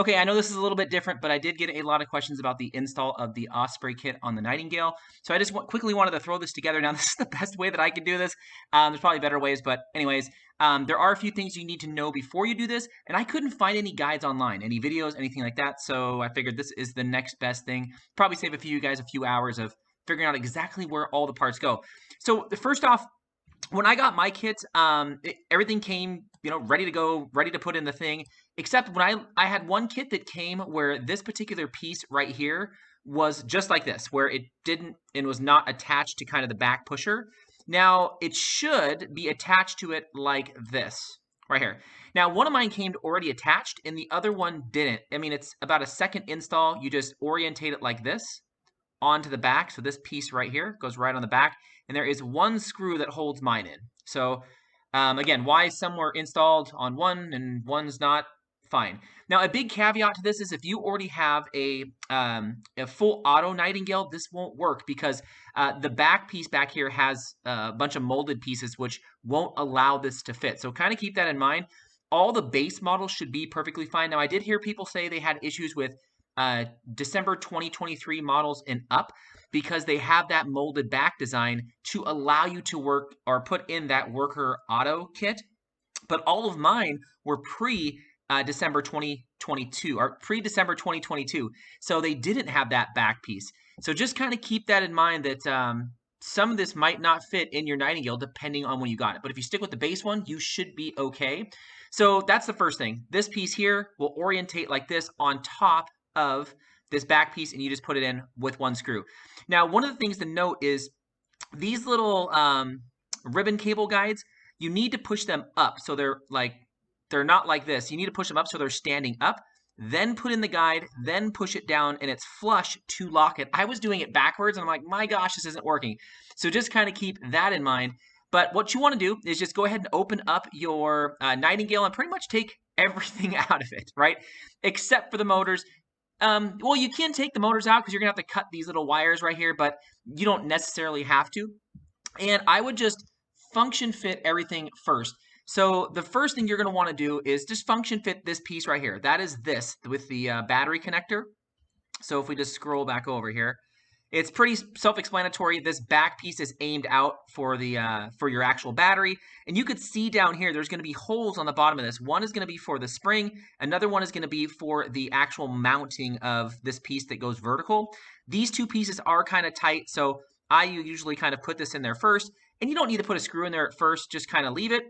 Okay, I know this is a little bit different, but I did get a lot of questions about the install of the Osprey kit on the Nightingale. So I just quickly wanted to throw this together. Now, this is the best way that I can do this. There's probably better ways, but anyways, there are a few things you need to know before you do this, and I couldn't find any guides online, any videos, anything like that. So I figured this is the next best thing. Probably save you guys a few hours of figuring out exactly where all the parts go. So first off, when I got my kit, everything came, ready to go, ready to put in the thing. Except when I had one kit that came where this particular piece right here was just like this, where it was not attached to kind of the back pusher. Now it should be attached to it like this right here. Now one of mine came already attached, and the other one didn't. I mean, it's about a second install. You just orientate it like this onto the back. So this piece right here goes right on the back, and there is one screw that holds mine in. So again, why some were installed on one and one's not, fine. Now, a big caveat to this is if you already have a full auto Nightingale, this won't work because the back piece back here has a bunch of molded pieces which won't allow this to fit. So kind of keep that in mind. All the base models should be perfectly fine. Now, I did hear people say they had issues with December 2023 models and up because they have that molded back design to allow you to work or put in that worker auto kit. But all of mine were December 2022 or pre-December 2022. So they didn't have that back piece. So just kind of keep that in mind that some of this might not fit in your Nightingale depending on when you got it. But if you stick with the base one, you should be okay. So that's the first thing. This piece here will orientate like this on top of this back piece, and you just put it in with one screw. Now, one of the things to note is these little ribbon cable guides, you need to push them up so they're not like this. You need to push them up so they're standing up, then put in the guide, then push it down, and it's flush to lock it. I was doing it backwards, and I'm like, my gosh, this isn't working. So just kind of keep that in mind. But what you want to do is just go ahead and open up your Nightingale and pretty much take everything out of it, right? Except for the motors. Well, you can take the motors out because you're going to have to cut these little wires right here, but you don't necessarily have to. And I would just function fit everything first. So the first thing you're going to want to do is just function fit this piece right here. That is this with the battery connector. So if we just scroll back over here, it's pretty self-explanatory. This back piece is aimed out for the for your actual battery. And you could see down here, there's going to be holes on the bottom of this. One is going to be for the spring. Another one is going to be for the actual mounting of this piece that goes vertical. These two pieces are kind of tight, so I usually kind of put this in there first. And you don't need to put a screw in there at first, just kind of leave it.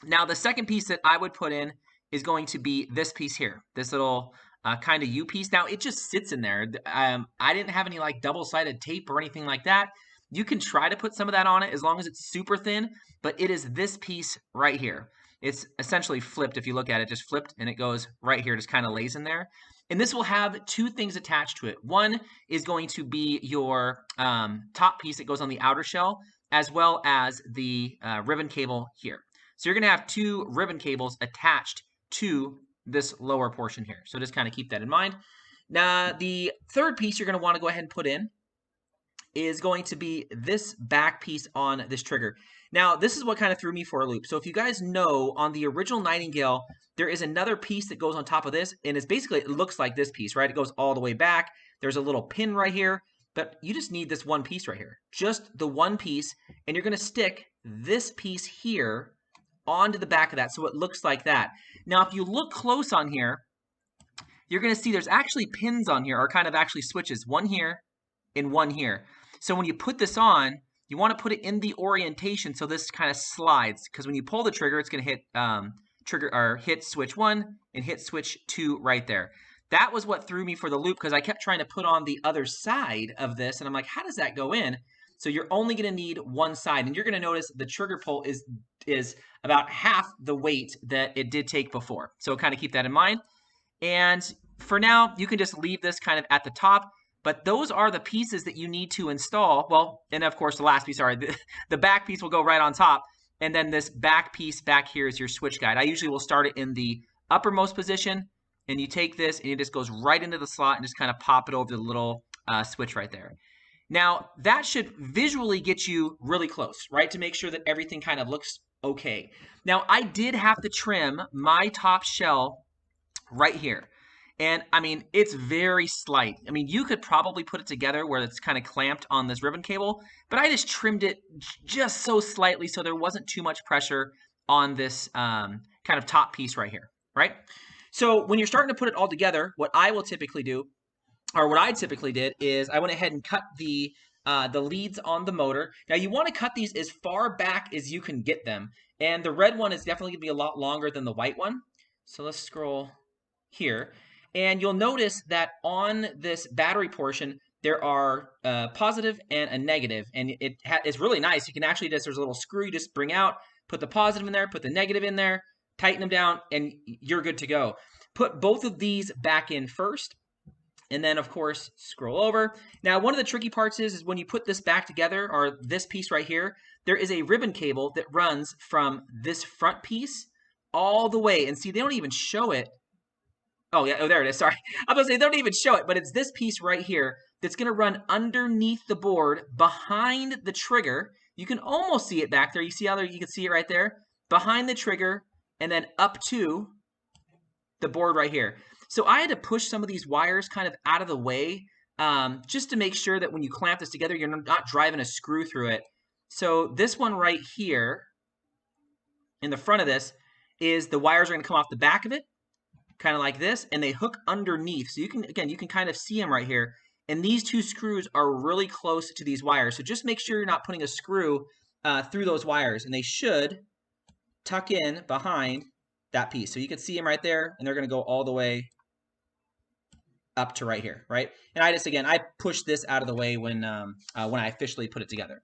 Now, the second piece that I would put in is going to be this piece here, this little kind of U piece. Now, it just sits in there. I didn't have any like double-sided tape or anything like that. You can try to put some of that on it as long as it's super thin, but it is this piece right here. It's essentially flipped if you look at it, just flipped, and it goes right here, just kind of lays in there. And this will have two things attached to it. One is going to be your top piece that goes on the outer shell, as well as the ribbon cable here. So you're going to have two ribbon cables attached to this lower portion here. So just kind of keep that in mind. Now, the third piece you're going to want to go ahead and put in is going to be this back piece on this trigger. Now, this is what kind of threw me for a loop. So if you guys know, on the original Nightingale, there is another piece that goes on top of this, and it's basically, it looks like this piece, right? It goes all the way back. There's a little pin right here, but you just need this one piece right here. Just the one piece, and you're going to stick this piece here onto the back of that, so it looks like that. Now, if you look close on here, you're going to see there's actually pins on here, or kind of actually switches, one here and one here. So when you put this on, you want to put it in the orientation so this kind of slides, because when you pull the trigger, it's going to hit hit switch 1 and hit switch 2 right there. That was what threw me for the loop, because I kept trying to put on the other side of this, and I'm like, how does that go in? So you're only going to need one side, and you're going to notice the trigger pull is about half the weight that it did take before. So kind of keep that in mind. And for now, you can just leave this kind of at the top, but those are the pieces that you need to install. Well, and of course, the last piece, sorry, the back piece will go right on top, and then this back piece back here is your switch guide. I usually will start it in the uppermost position, and you take this, and it just goes right into the slot and just kind of pop it over the little switch right there. Now, that should visually get you really close, right, to make sure that everything kind of looks okay. Now, I did have to trim my top shell right here. And I mean, it's very slight. I mean, you could probably put it together where it's kind of clamped on this ribbon cable, but I just trimmed it just so slightly so there wasn't too much pressure on this kind of top piece right here, right? So when you're starting to put it all together, what I will typically do, or what I typically did, is I went ahead and cut the leads on the motor. Now you want to cut these as far back as you can get them, and the red one is definitely going to be a lot longer than the white one. So let's scroll here, and you'll notice that on this battery portion there are positive and a negative, and it's really nice. You can actually there's a little screw you just bring out, put the positive in there, put the negative in there, tighten them down, and you're good to go. Put both of these back in first, and then of course scroll over. Now one of the tricky parts is when you put this back together, or this piece right here, there is a ribbon cable that runs from this front piece all the way, and see, they don't even show it. Oh yeah, oh there it is, sorry. I was gonna say they don't even show it, but it's this piece right here that's gonna run underneath the board behind the trigger. You can almost see it back there. You see how there, you can see it right there? Behind the trigger, and then up to the board right here. So I had to push some of these wires kind of out of the way, just to make sure that when you clamp this together, you're not driving a screw through it. So this one right here, in the front of this, is the wires are going to come off the back of it, kind of like this, and they hook underneath. So you can, again, you can kind of see them right here. And these two screws are really close to these wires. So just make sure you're not putting a screw through those wires, and they should tuck in behind that piece. So you can see them right there, and they're going to go all the way up to right here, right? And I pushed this out of the way when I officially put it together.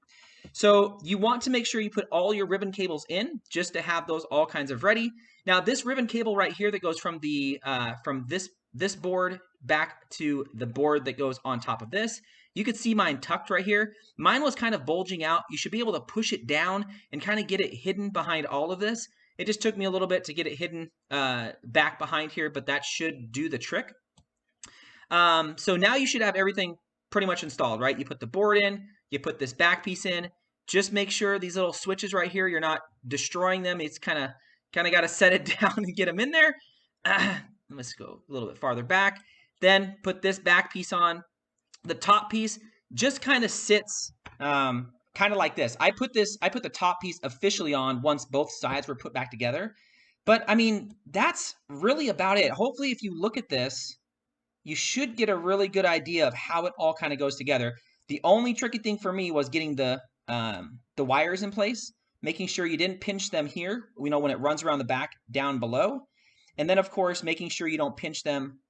So you want to make sure you put all your ribbon cables in, just to have those all kinds of ready. Now this ribbon cable right here that goes from the from this board back to the board that goes on top of this, you could see mine tucked right here. Mine was kind of bulging out. You should be able to push it down and kind of get it hidden behind all of this. It just took me a little bit to get it hidden back behind here, but that should do the trick. So now you should have everything pretty much installed, right? You put the board in, you put this back piece in. Just make sure these little switches right here, you're not destroying them. It's kind of got to set it down and get them in there. Let's go a little bit farther back. Then put this back piece on. The top piece just kind of sits kind of like this. I put the top piece officially on once both sides were put back together. But I mean, that's really about it. Hopefully if you look at this, you should get a really good idea of how it all kind of goes together. The only tricky thing for me was getting the wires in place, making sure you didn't pinch them here, when it runs around the back down below. And then, of course, making sure you don't pinch them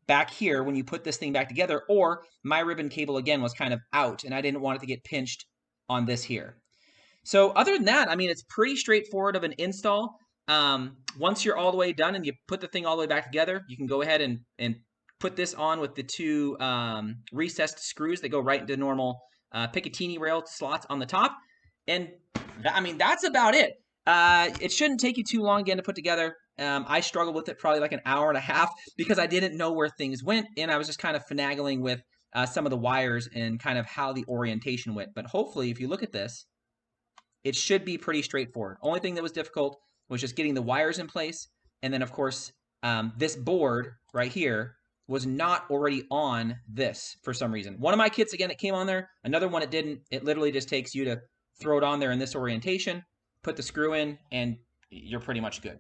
back here when you put this thing back together, or my ribbon cable, again, was kind of out, and I didn't want it to get pinched on this here. So other than that, I mean, it's pretty straightforward of an install. Once you're all the way done and you put the thing all the way back together, you can go ahead and put this on with the two recessed screws that go right into normal Picatinny rail slots on the top. And I mean, that's about it. It shouldn't take you too long again to put together. I struggled with it probably like an hour and a half because I didn't know where things went, and I was just kind of finagling with some of the wires and kind of how the orientation went. But hopefully, if you look at this, it should be pretty straightforward. Only thing that was difficult was just getting the wires in place. And then, of course, this board right here was not already on this for some reason. One of my kits, again, it came on there. Another one, it didn't. It literally just takes you to throw it on there in this orientation, put the screw in, and you're pretty much good.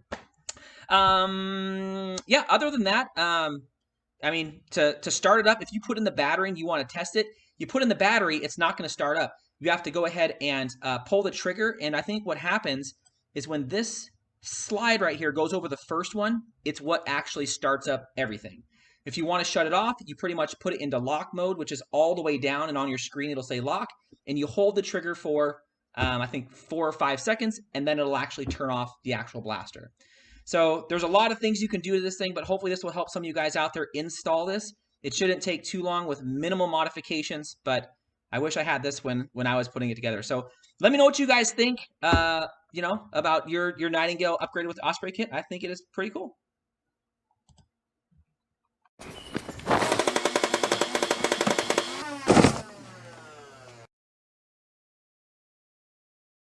Yeah, other than that, I mean, to start it up, if you put in the battery and you want to test it, you put in the battery, it's not going to start up. You have to go ahead and pull the trigger, and I think what happens is when this slide right here goes over the first one, it's what actually starts up everything. If you want to shut it off, you pretty much put it into lock mode, which is all the way down, and on your screen it'll say lock, and you hold the trigger for, I think, 4 or 5 seconds, and then it'll actually turn off the actual blaster. So there's a lot of things you can do to this thing, but hopefully this will help some of you guys out there install this. It shouldn't take too long with minimal modifications, but I wish I had this when I was putting it together. So let me know what you guys think, about your Nightingale upgraded with the Osprey kit. I think it is pretty cool.